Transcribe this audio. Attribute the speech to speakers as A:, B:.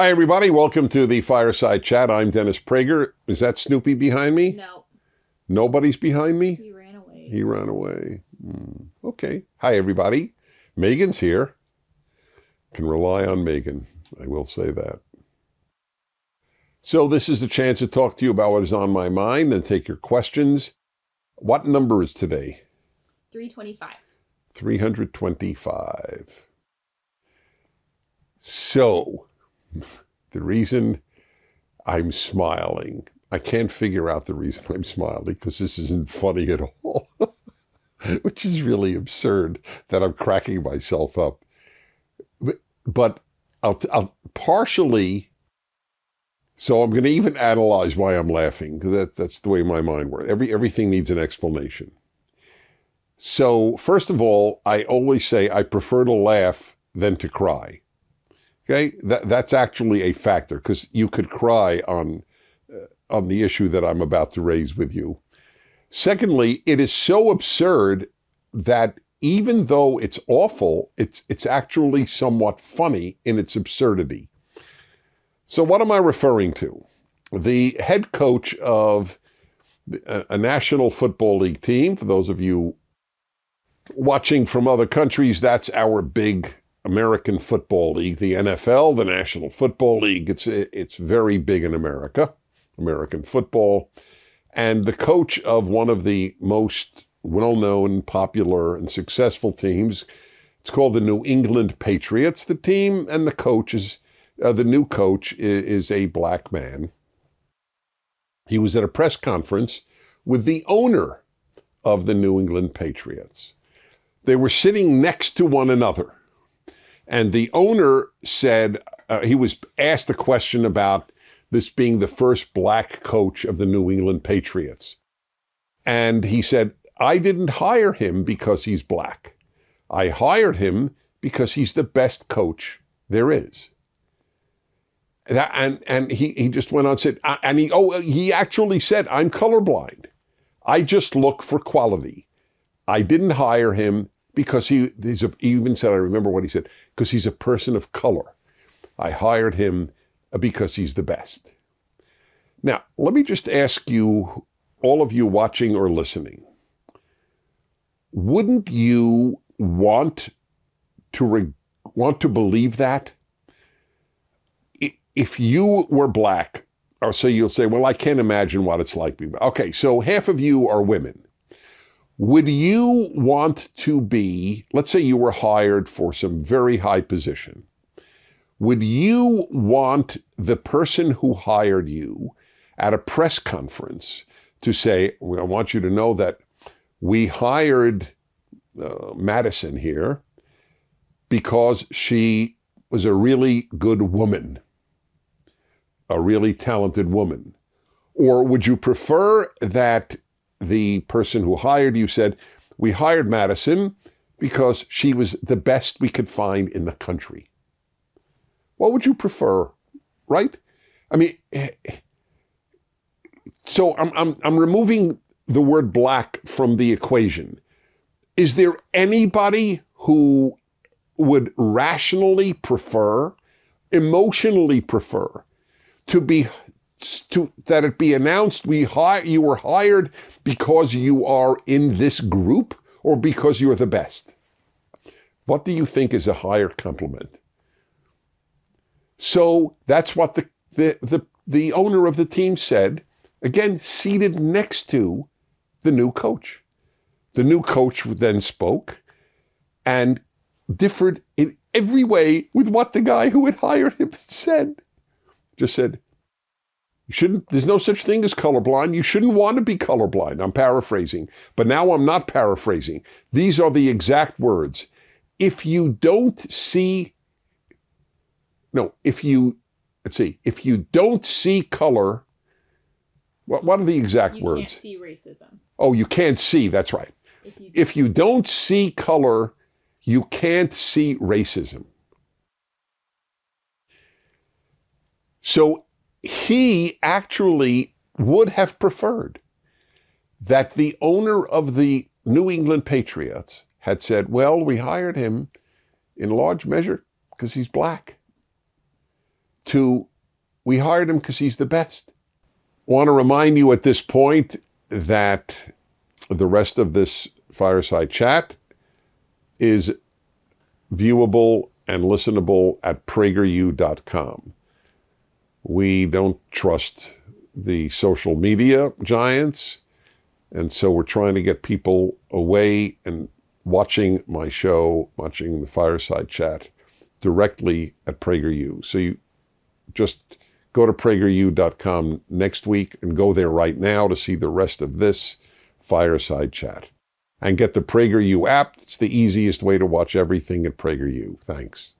A: Hi, everybody. Welcome to the Fireside Chat. I'm Dennis Prager. Is that Snoopy behind me?
B: No.
A: Nobody's behind me?
B: He ran away.
A: He ran away. Okay. Hi, everybody. Megan's here. Can rely on Megan. I will say that. So this is a chance to talk to you about what is on my mind and take your questions. What number is today?
B: 325.
A: 325. So, the reason I'm smiling, I can't figure out the reason I'm smiling because this isn't funny at all, which is really absurd that I'm cracking myself up. But I'll partially, so I'm going to even analyze why I'm laughing because that's the way my mind works. Everything needs an explanation. So, first of all, I always say I prefer to laugh than to cry. Okay, that's actually a factor because you could cry on the issue that I'm about to raise with you. Secondly, it is so absurd that even though it's awful, it's actually somewhat funny in its absurdity. So what am I referring to? The head coach of a National Football League team, for those of you watching from other countries, that's our big American Football League, the NFL, the National Football League. It's very big in America, American football. And the coach of one of the most well-known, popular, and successful teams, it's called the New England Patriots. The team and the coach is, the new coach is a black man. He was at a press conference with the owner of the New England Patriots. They were sitting next to one another. And the owner said, he was asked a question about this being the first black coach of the New England Patriots. And he said, I didn't hire him because he's black. I hired him because he's the best coach there is. And he just went on and said, he actually said, I'm colorblind. I just look for quality. I didn't hire him because he even said, I remember what he said, because he's a person of color. I hired him because he's the best. Now, let me just ask you, all of you watching or listening, wouldn't you want to believe that? If you were black, or so you'll say, well, I can't imagine what it's like being black. Okay, so half of you are women. Would you want to be, let's say you were hired for some very high position. Would you want the person who hired you at a press conference to say, well, I want you to know that we hired Madison here because she was a really good woman, a really talented woman? Or would you prefer that the person who hired you said, we hired Madison because she was the best we could find in the country? What would you prefer, right? I mean, so I'm removing the word black from the equation. Is there anybody who would rationally prefer, emotionally prefer, that it be announced you were hired because you are in this group or because you're the best? What do you think is a higher compliment? So that's what the owner of the team said, again, seated next to the new coach. The new coach then spoke and differed in every way with what the guy who had hired him said. Just said, there's no such thing as colorblind. You shouldn't want to be colorblind. I'm paraphrasing, but now I'm not paraphrasing. These are the exact words. If you don't see color, what are the exact words?
B: You can't see racism.
A: Oh, you can't see, that's right. If you don't see color, you can't see racism. So he actually would have preferred that the owner of the New England Patriots had said, well, we hired him in large measure because he's black. to, we hired him because he's the best. Want to remind you at this point that the rest of this Fireside Chat is viewable and listenable at prageru.com. We don't trust the social media giants, and so we're trying to get people away and watching my show, watching the Fireside Chat directly at PragerU. So you just go to prageru.com next week and go there right now to see the rest of this Fireside Chat. And get the PragerU app. It's the easiest way to watch everything at PragerU. Thanks.